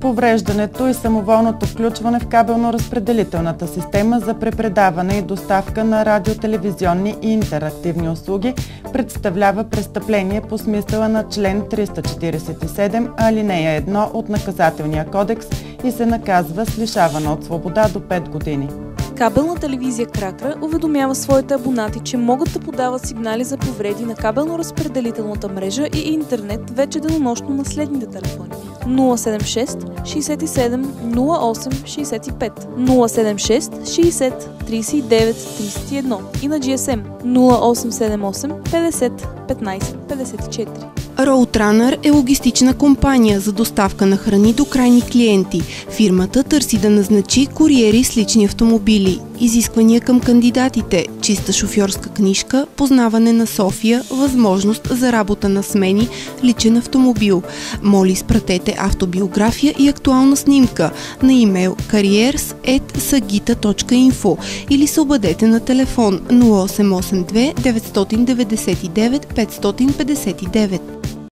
Повреждането и самоволното включване в кабелно-разпределителната система за препредаване и доставка на радиотелевизионни и интерактивни услуги представлява престъпление по смисъла на член 347, алинея 1 от Наказателния кодекс и се наказва с лишаване от свобода до 5 години. Кабелна телевизия Кракра уведомява своите абонати, че могат да подават сигнали за повреди на кабелно-разпределителната мрежа и интернет вече денонощно на следните телефони: 076 67 08 65, 076 60 39 31 и на GSM 0878 50 15 54. Roadrunner е логистична компания за доставка на храни до крайни клиенти. Фирмата търси да назначи куриери с лични автомобили. Изисквания към кандидатите: чиста шофьорска книжка, познаване на София, възможност за работа на смени, личен автомобил. Моля, изпратете автобиография и актуална снимка на имейл careers@sagita.info или се обадете на телефон 0882 999 559.